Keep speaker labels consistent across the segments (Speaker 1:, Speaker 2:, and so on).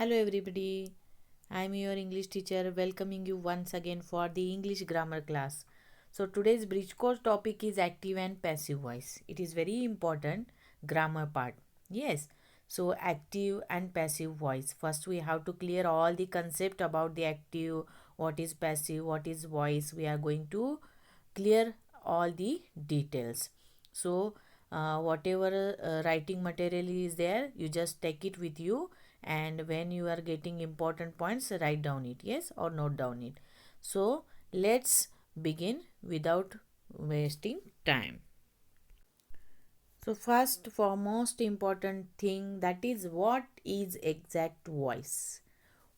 Speaker 1: Hello everybody, I am your English teacher welcoming you once again for the English grammar class. So today's bridge course topic is active and passive voice. It is very important grammar part. Yes. So active and passive voice. First we have to clear all the concept about the active, what is passive, what is voice. We are going to clear all the details. So whatever writing material is there, you just take it with you, and when you are getting important points, write down it, yes, or note down it. So let's begin without wasting time. So first foremost important thing, that is, what is exact voice?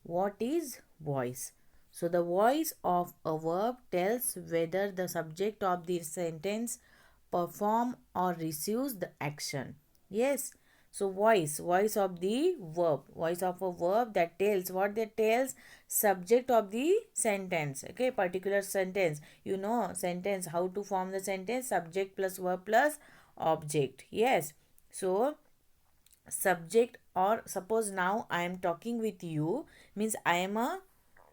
Speaker 1: What is voice? So the voice of a verb tells whether the subject of the sentence perform or receives the action. Yes. So voice of the verb, voice of a verb, that tells what, that tells subject of the sentence. Okay, particular sentence. You know sentence, how to form the sentence, subject plus verb plus object. Yes. So subject, or suppose now I am talking with you, means I am a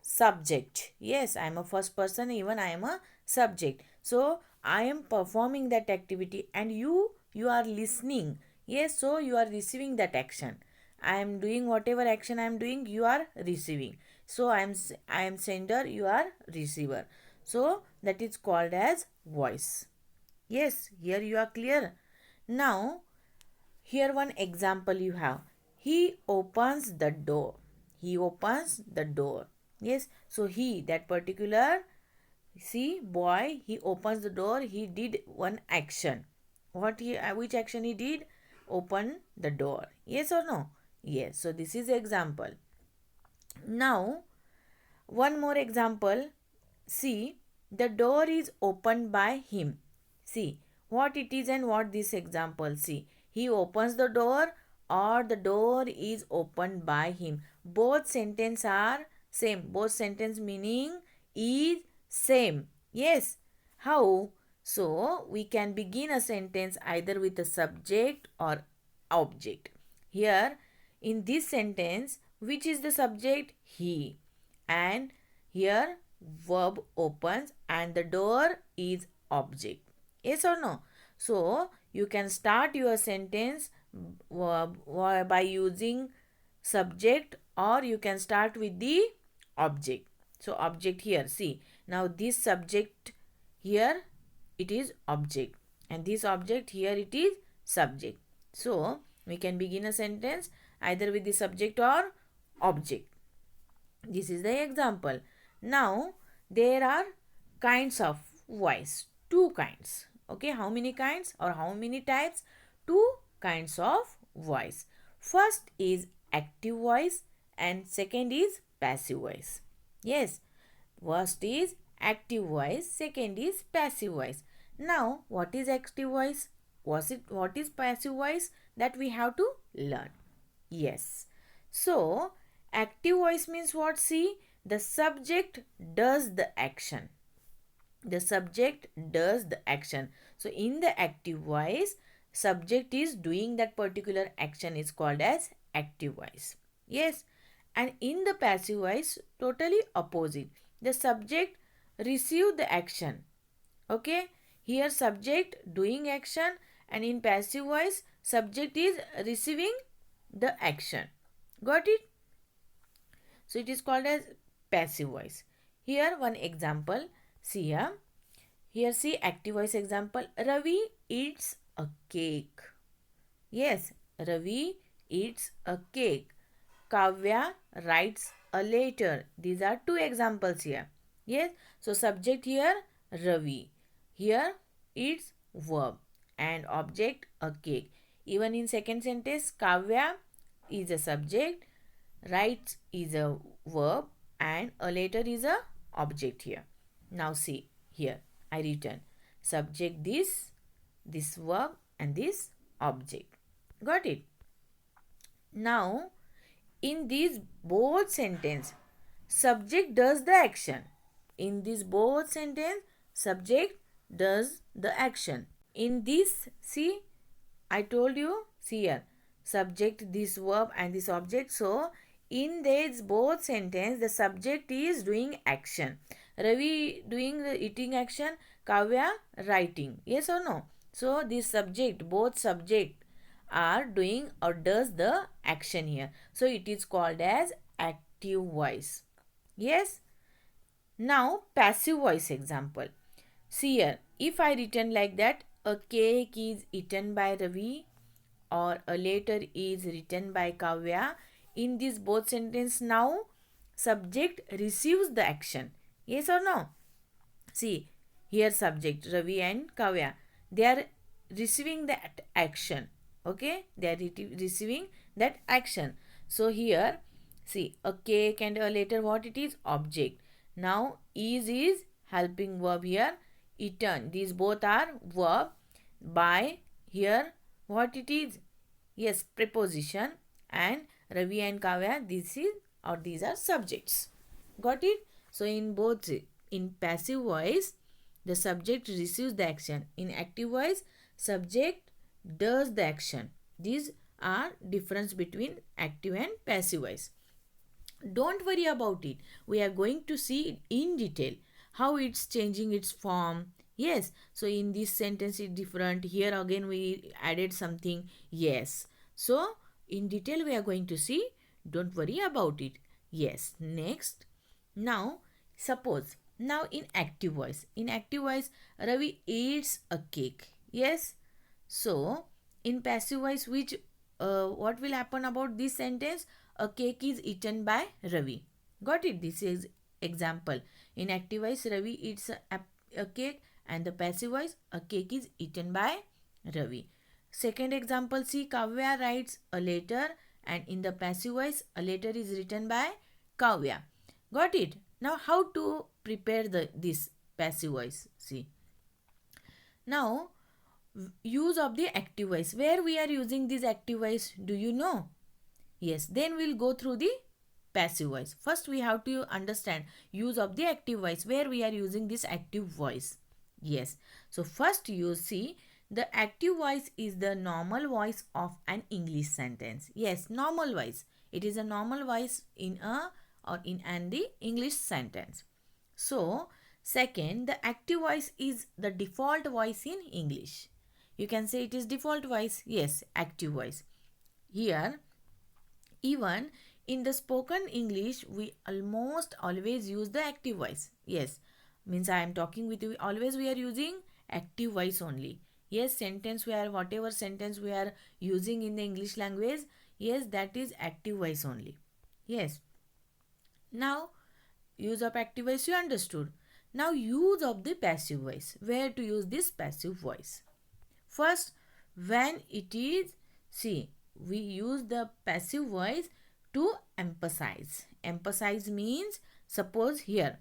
Speaker 1: subject. Yes, I am a first person, even I am a subject. So I am performing that activity and you are listening. Yes, so you are receiving that action. I am doing whatever action I am doing, you are receiving. So I am sender, you are receiver. So that is called as voice. Yes, here you are clear. Now here one example you have. He opens the door. He opens the door. Yes. So he, that particular, see, boy, he opens the door. He did one action. Which action he did? Open the door. Yes or no? Yes. So this is example. Now one more example. See, the door is opened by him. See what it is and what this example. See, he opens the door or the door is opened by him. Both sentence are same. Both sentence meaning is same. Yes. How? So we can begin a sentence either with a subject or object. Here in this sentence, which is the subject? He. And here verb opens and the door is object. Yes or no? So you can start your sentence by using subject, or you can start with the object. So object here, see, now this subject here, it is object, and this object here, it is subject. So we can begin a sentence either with the subject or object. This is the example. Now there are kinds of voice, two kinds. Okay, how many kinds or how many types? Two kinds of voice. First is active voice and second is passive voice. Yes, first is active voice, second is passive voice. Now what is active voice? What is passive voice? That we have to learn. Yes. So active voice means what? See, the subject does the action. The subject does the action. So in the active voice, subject is doing that particular action, is called as active voice. Yes. And in the passive voice, totally opposite. The subject receive the action. Okay. Here subject doing action, and in passive voice, subject is receiving the action. Got it? So it is called as passive voice. Here one example. See here. Here see active voice example. Ravi eats a cake. Yes, Ravi eats a cake. Kavya writes a letter. These are two examples here. Yes. So subject here Ravi. Here it's verb and object a cake. Even in second sentence, Kavya is a subject, writes is a verb, and a letter is a object here. Now see here, I written subject this verb and this object. Got it? Now in these both sentence, subject does the action. In this both sentence, subject does the action. In this, see, I told you, see here, subject, this verb and this object. So in this both sentence, the subject is doing action. Ravi doing the eating action, Kavya writing. Yes or no? So this subject, both subject are doing or does the action here. So it is called as active voice. Yes. Now passive voice example. See here, if I written like that, a cake is eaten by Ravi or a letter is written by Kavya, in this both sentence now subject receives the action. Yes or no? See, here subject Ravi and Kavya, they are receiving that action. Okay, they are receiving that action. So here, see, a cake and a letter, what it is? Object. Now is helping verb here. Eaten. These both are verb. By here, what it is? Yes, preposition. And Ravi and Kavya, this is or these are subjects. Got it? So in both, in passive voice, the subject receives the action. In active voice, subject does the action. These are difference between active and passive voice. Don't worry about it. We are going to see in detail how it's changing its form. Yes, so in this sentence it's different. Here again we added something. Yes, so in detail we are going to see. Don't worry about it. Yes, next. Now suppose, now in active voice, Ravi eats a cake. Yes, so in passive voice, which what will happen about this sentence? A cake is eaten by Ravi. Got it? This is example. In active voice, Ravi eats a cake, and the passive voice, a cake is eaten by Ravi. Second example, see, Kavya writes a letter, and in the passive voice, a letter is written by Kavya. Got it? Now how to prepare this passive voice? See. Now use of the active voice. Where we are using this active voice, do you know? Yes, then we'll go through the passive voice. First we have to understand use of the active voice, where we are using this active voice. Yes, so first you see, the active voice is the normal voice of an English sentence. Yes, normal voice. It is a normal voice in a or in an the English sentence. So second, the active voice is the default voice in English. You can say it is default voice. Yes, active voice. Here, even in the spoken English, we almost always use the active voice. Yes, means I am talking with you. Always we are using active voice only. Yes, sentence where whatever sentence we are using in the English language, yes, that is active voice only. Yes. Now, use of active voice you understood. Now, use of the passive voice. Where to use this passive voice? First, when it is, see, we use the passive voice to emphasize. Emphasize means, suppose here,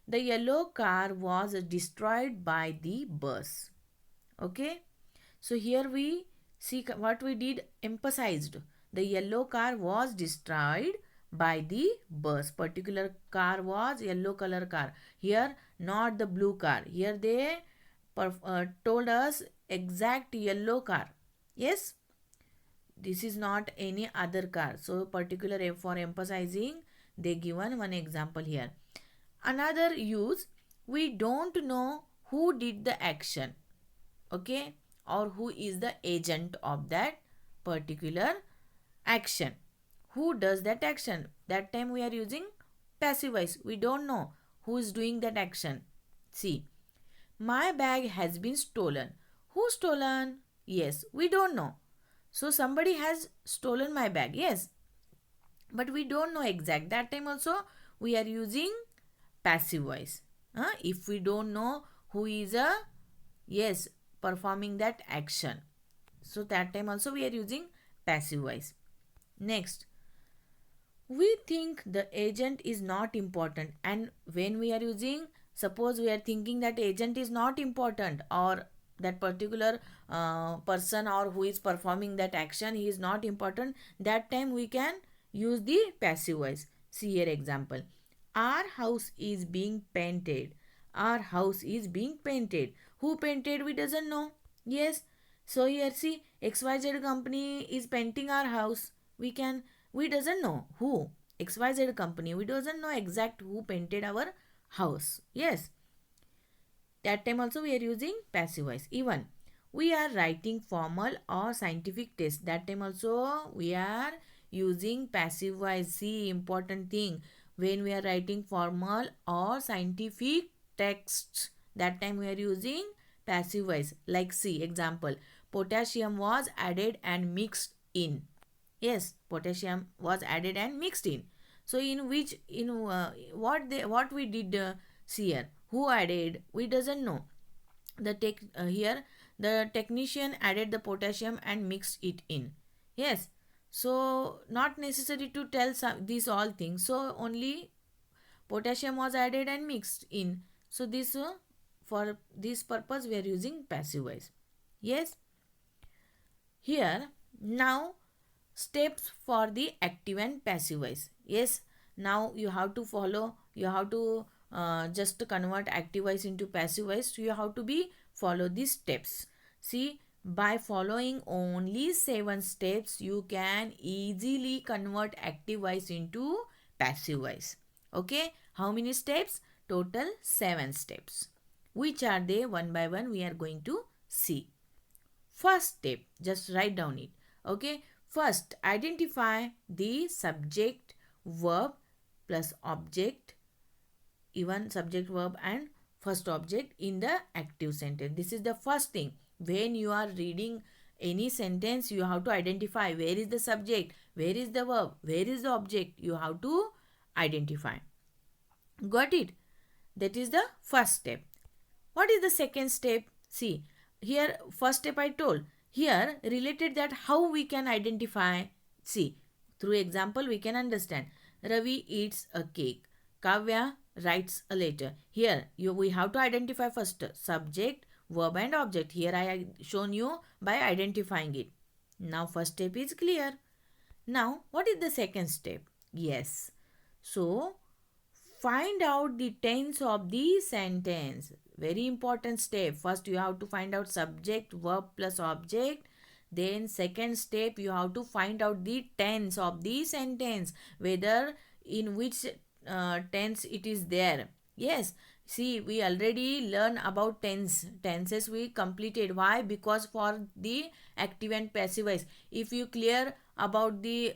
Speaker 1: the yellow car was destroyed by the bus. Okay. So here we see what we did, emphasized. The yellow car was destroyed by the bus. Particular car was yellow color car. Here not the blue car. Here they told us exact yellow car. Yes, this is not any other car. So particular for emphasizing, they given one example here. Another use, we don't know who did the action. Okay, or who is the agent of that particular action. Who does that action? That time we are using passive voice. We don't know who is doing that action. See, my bag has been stolen. Who stolen? Yes, we don't know. So somebody has stolen my bag. Yes, but we don't know exact. That time also we are using passive voice. If we don't know who is a, yes, performing that action, so that time also we are using passive voice. Next, we think the agent is not important, and when we are using, suppose we are thinking that agent is not important, or that particular person or who is performing that action, he is not important, that time we can use the passive voice. See here example, our house is being painted. Our house is being painted. Who painted? We doesn't know. Yes, so here see, XYZ company is painting our house. We doesn't know who. XYZ company. We doesn't know exact who painted our house. Yes, that time also we are using passive voice. Even we are writing formal or scientific test, that time also we are using passive voice. See, important thing, when we are writing formal or scientific texts, that time we are using passive voice. Like, see example, potassium was added and mixed in. Yes, potassium was added and mixed in. So in which, in what we did, see here, who added, we doesn't know. The here the technician added the potassium and mixed it in. Yes, so not necessary to tell these all things. So only potassium was added and mixed in. So this, for this purpose we are using passive voice. Yes, here now steps for the active and passive voice. Yes, now you have to follow, you have to just convert active voice into passive voice. So you have to be follow these steps. See, by following only 7 steps you can easily convert active voice into passive voice. Okay, how many steps? Total 7 steps. Which are they? One by one we are going to see. First step, just write down it. Okay, first identify the subject, verb plus object, even subject, verb and first object in the active sentence. This is the first thing. When you are reading any sentence, you have to identify where is the subject, where is the verb, where is the object. You have to identify. Got it? That is the first step. What is the second step? See, here first step I told. Here related that how we can identify. See, through example we can understand. Ravi eats a cake. Kavya writes a letter. Here we have to identify first subject, verb and object. Here I have shown you by identifying it. Now first step is clear. Now what is the second step? Yes. So find out the tense of the sentence. Very important step. First you have to find out subject, verb plus object. Then second step you have to find out the tense of the sentence, whether in which tense it is there. Yes, see, we already learn about tenses we completed. Why? Because for the active and passive voice, if you clear about the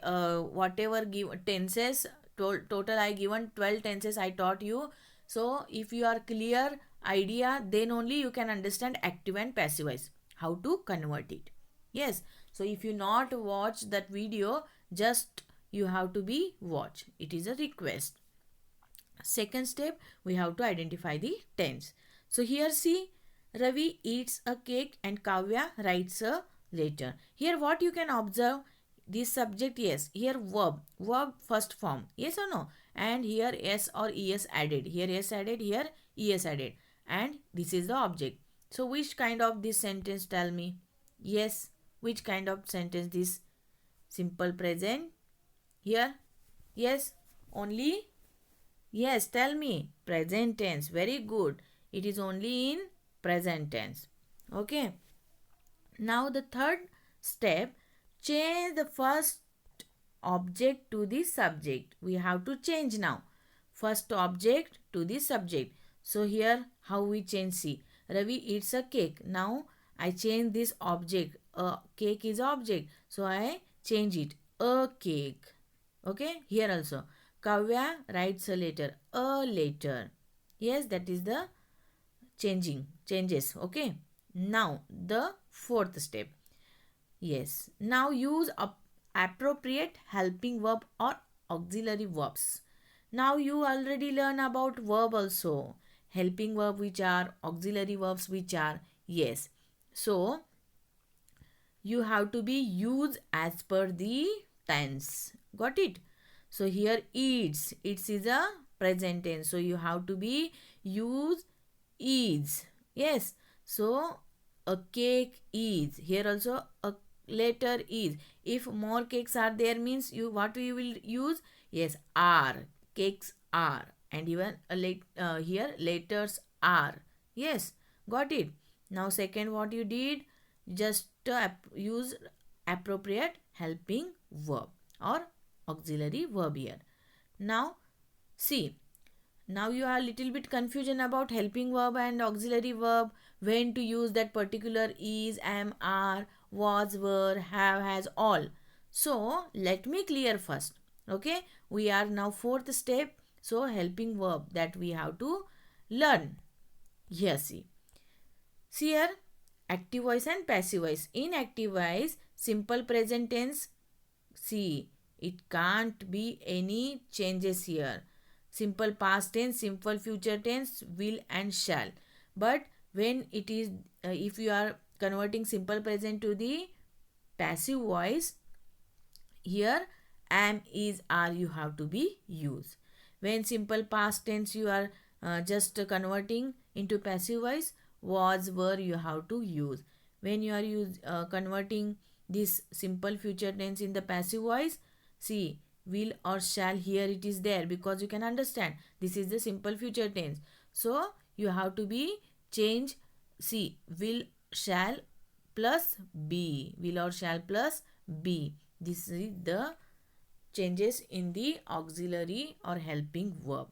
Speaker 1: whatever give tenses, total I given 12 tenses I taught you. So if you are clear idea, then only you can understand active and passive voice, how to convert it. Yes, so if you not watch that video, just you have to be watch. It is a request. Second step, we have to identify the tense. So here see, Ravi eats a cake and Kavya writes a letter. Here what you can observe, this subject, yes, here verb first form, yes or no, and here s or es added, here s added, here es added, and this is the object. So which kind of this sentence, tell me? Yes, which kind of sentence this? Simple present here? Yes, only, yes, tell me. Present tense, very good, it is only in present tense. Okay, now the third step, change the first object to the subject. We have to change now. First object to the subject. So here how we change, see, Ravi eats a cake. Now I change this object. Cake is object. So I change it. A cake. Okay, here also. Kavya writes a letter. A letter. Yes, that is the changes. Okay. Now the fourth step. Yes. Now use appropriate helping verb or auxiliary verbs. Now you already learn about verb also. Helping verb which are, auxiliary verbs which are. Yes. So you have to be used as per the tense. Got it? So here eats. Eats is a present tense. So you have to be use is. Yes. So a cake is. Here also a letter is. If more cakes are there means you what you will use? Yes, are. Cakes are. And even here letters are. Yes, got it. Now second what you did? Just use appropriate helping verb or auxiliary verb here. Now see, now you are a little bit confusion about helping verb and auxiliary verb, when to use that particular is, am, are, was, were, have, has, all. So let me clear first. Okay, we are now fourth step. So helping verb that we have to learn. Here see here, active voice and passive voice. In active voice, simple present tense, see, it can't be any changes here. Simple past tense, simple future tense, will and shall. But when it is, if you are converting simple present to the passive voice, here am, is, are you have to be used. When simple past tense you are just converting into passive voice, was, were you have to use. When you are converting this simple future tense in the passive voice, see, will or shall, here it is there, because you can understand this is the simple future tense. So you have to be change, see, will, shall plus be, will or shall plus be. This is the changes in the auxiliary or helping verb.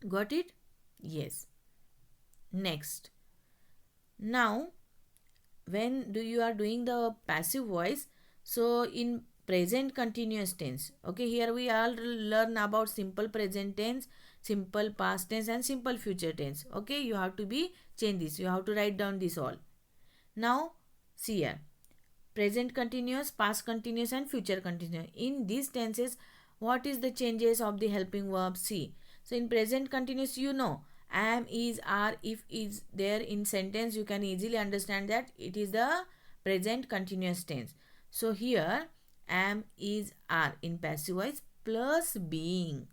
Speaker 1: Got it? Yes. Next. Now, when you are doing the passive voice, so in present continuous tense, okay, here we all learn about simple present tense, simple past tense and simple future tense. Okay, you have to be change this. You have to write down this all. Now, see here, present continuous, past continuous and future continuous. In these tenses, what is the changes of the helping verb? See, so in present continuous, you know, am, is, are, if is there in sentence, you can easily understand that it is the present continuous tense. So here am, is, are in passive voice plus being.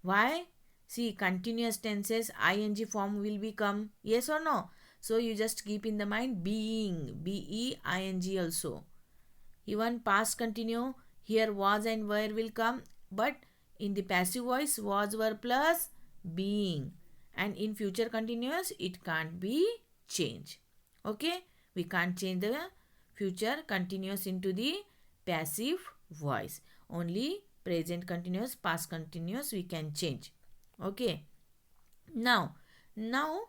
Speaker 1: Why? See, continuous tenses ing form will become, yes or no? So you just keep in the mind being, being also. Even past continue, here was and were will come, but in the passive voice was, were plus being, and in future continuous it can't be changed. Okay, we can't change the future continuous into the passive voice. Only present continuous, past continuous we can change. Okay, now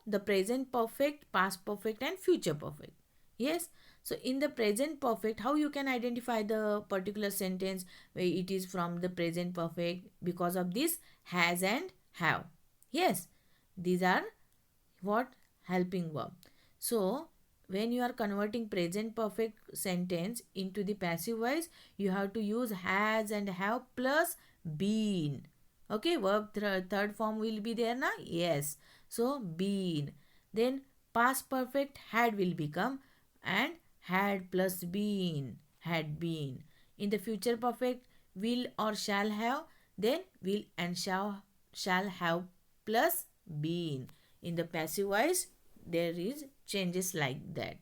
Speaker 1: the present perfect, past perfect and future perfect. Yes, so in the present perfect, how you can identify the particular sentence where it is from the present perfect? Because of this has and have. Yes, these are what helping verb. So when you are converting present perfect sentence into the passive voice, you have to use has and have plus been. Okay, verb third form will be there na? Yes, so been. Then past perfect had will become, and had plus been, had been. In the future perfect, will or shall have, then will and shall have plus been. In the passive voice, there is changes like that.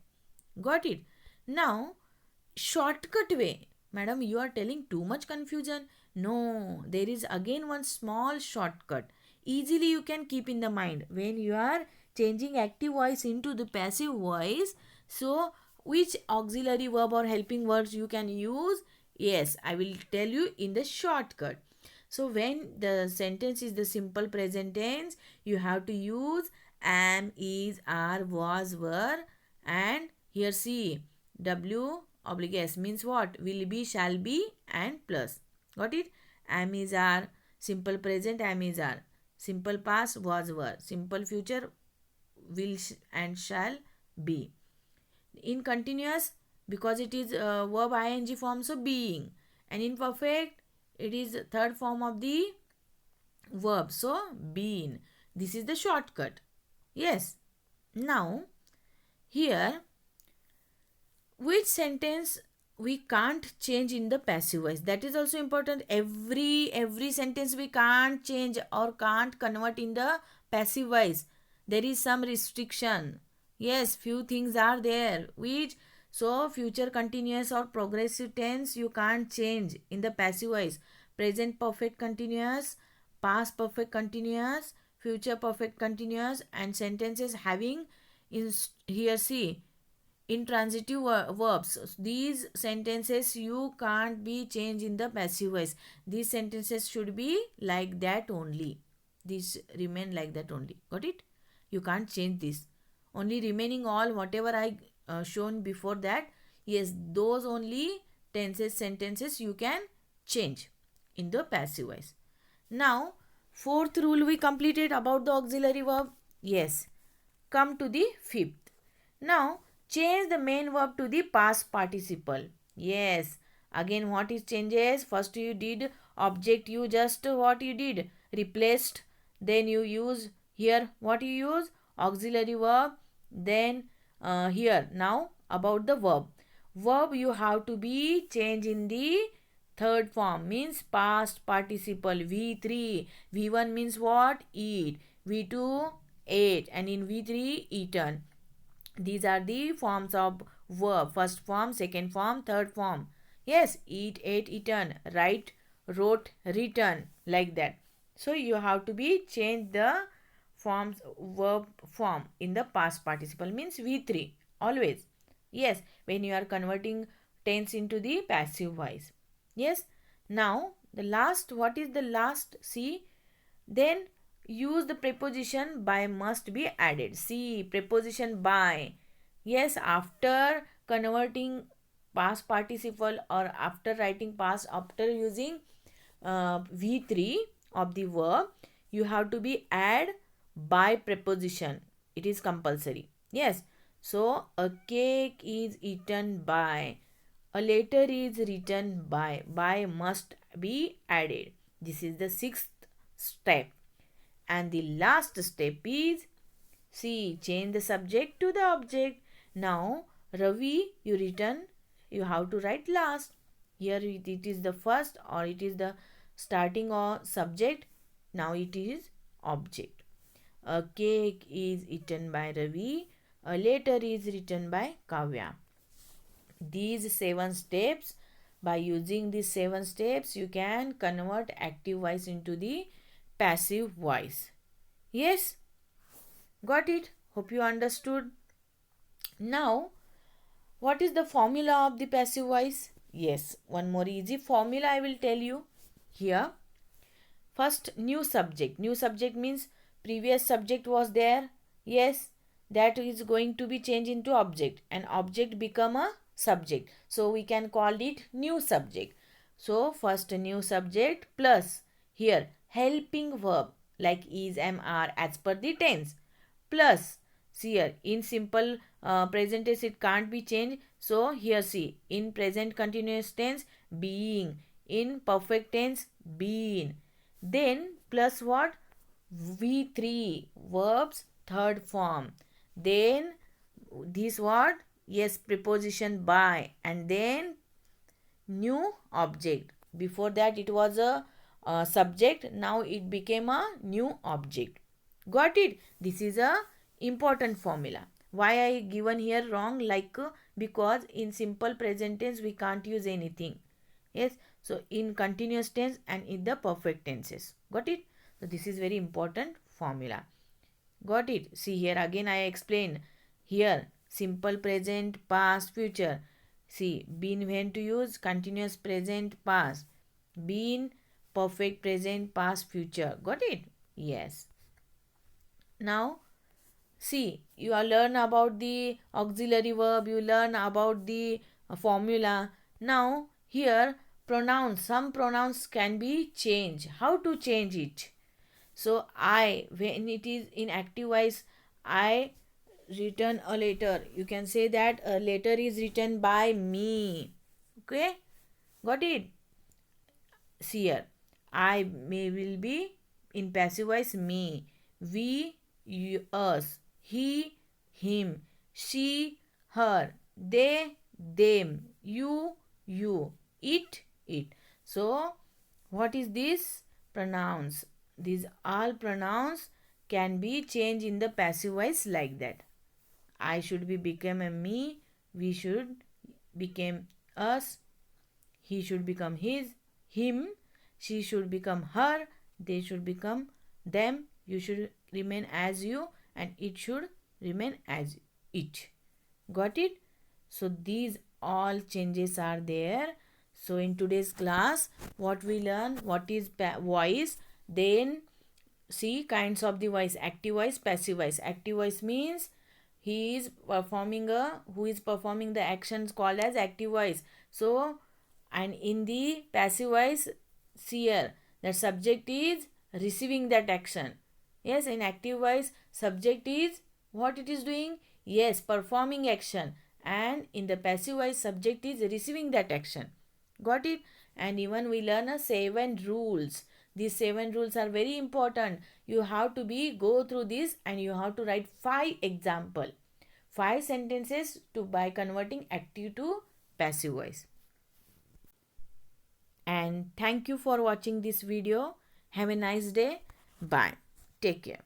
Speaker 1: Got it? Now, shortcut way. Madam, you are telling too much confusion. No, there is again one small shortcut. Easily you can keep in the mind when you are changing active voice into the passive voice. So, which auxiliary verb or helping words you can use? Yes, I will tell you in the shortcut. So, when the sentence is the simple present tense, you have to use am, is, are, was, were, and here see W oblique S means what? Will be, shall be, and plus. Got it? Am, is, are. Simple present, am, is, are. Simple past, was, were. Simple future, will and shall be. In continuous, because it is verb ing form, so being. And in perfect, it is third form of the verb, so been. This is the shortcut. Yes. Now, here, which sentence we can't change in the passive voice? That is also important. Every sentence we can't change or can't convert in the passive voice. There is some restriction. Yes, few things are there which, so future continuous or progressive tense you can't change in the passive voice. Present perfect continuous, past perfect continuous, future perfect continuous, and sentences having in here see intransitive verbs. These sentences you can't be changed in the passive voice. These sentences should be like that only. These remain like that only. Got it? You can't change this. Only remaining all whatever I shown before that. Yes, those only tenses sentences you can change in the passive voice. Now, fourth rule we completed about the auxiliary verb. Yes. Come to the fifth. Now, change the main verb to the past participle. Yes. Again, what is changes? First you did object, you just what you did? Replaced. Then you use here what you use? Auxiliary verb. Then here now about the verb. Verb you have to be changed in the third form, means past participle. V3. V1 means what? Eat. V2 ate, and in V3 eaten. These are the forms of verb. First form, second form, third form. Yes, eat, ate, eaten, write, wrote, written, like that. So you have to be change the forms, verb form in the past participle, means V3 always. Yes, when you are converting tense into the passive voice. Yes. Now the last, what is the last? See, then use the preposition by must be added. See, preposition by. Yes, after converting past participle or after writing past, after using V3 of the verb, you have to be add by preposition. It is compulsory. Yes. So, a cake is eaten by. A letter is written by. By must be added. This is the sixth step. And the last step is, see, change the subject to the object. Now, Ravi, you written, you have to write last. Here it is the first, or it is the starting or subject. Now it is object. A cake is eaten by Ravi. A letter is written by Kavya. These 7 steps, by using these 7 steps, you can convert active voice into the passive voice. Yes, got it? Hope you understood. Now, what is the formula of the passive voice? Yes, one more easy formula I will tell you here. First, new subject. New subject means previous subject was there. Yes, that is going to be changed into object, and object become a subject. So we can call it new subject. So first new subject plus here helping verb like is, am, are as per the tense, plus see here in simple present tense it can't be changed. So here see, in present continuous tense being, in perfect tense been, then plus what? V3 verbs third form, then this what? Yes, preposition by, and then new object. Before that it was a subject, now it became a new object. Got it? This is a important formula. Why I given here wrong? Like because in simple present tense we can't use anything. Yes, so in continuous tense and in the perfect tenses. Got it? So this is very important formula. Got it? See here again I explain. Here simple present, past, future. See, been when to use continuous present, past. Been, perfect present, past, future. Got it? Yes. Now, see, you are learn about the auxiliary verb, you learn about the formula. Now, here pronouns, some pronouns can be changed. How to change it? So, I, when it is in active voice, I written a letter. You can say that a letter is written by me. Okay? Got it? See here. I may will be in passive voice me. We, you, us. He, him. She, her. They, them. You. It. So, what is this? Pronouns. These all pronouns can be changed in the passive voice like that. I should be become a me. We should become us. He should become his, him. She should become her. They should become them. You should remain as you, and it should remain as it. Got it? So these all changes are there. So in today's class, what we learn, what is voice, then see kinds of the voice: active voice, passive voice. Active voice means who is performing the actions called as active voice. So, and in the passive voice, see here, the subject is receiving that action. Yes, in active voice, subject is what it is doing? Yes, performing action. And in the passive voice, subject is receiving that action. Got it? And even we learn a 7 rules. These 7 rules are very important. You have to go through this and you have to write 5 example, 5 sentences to by converting active to passive voice. And thank you for watching this video. Have a nice day. Bye. Take care.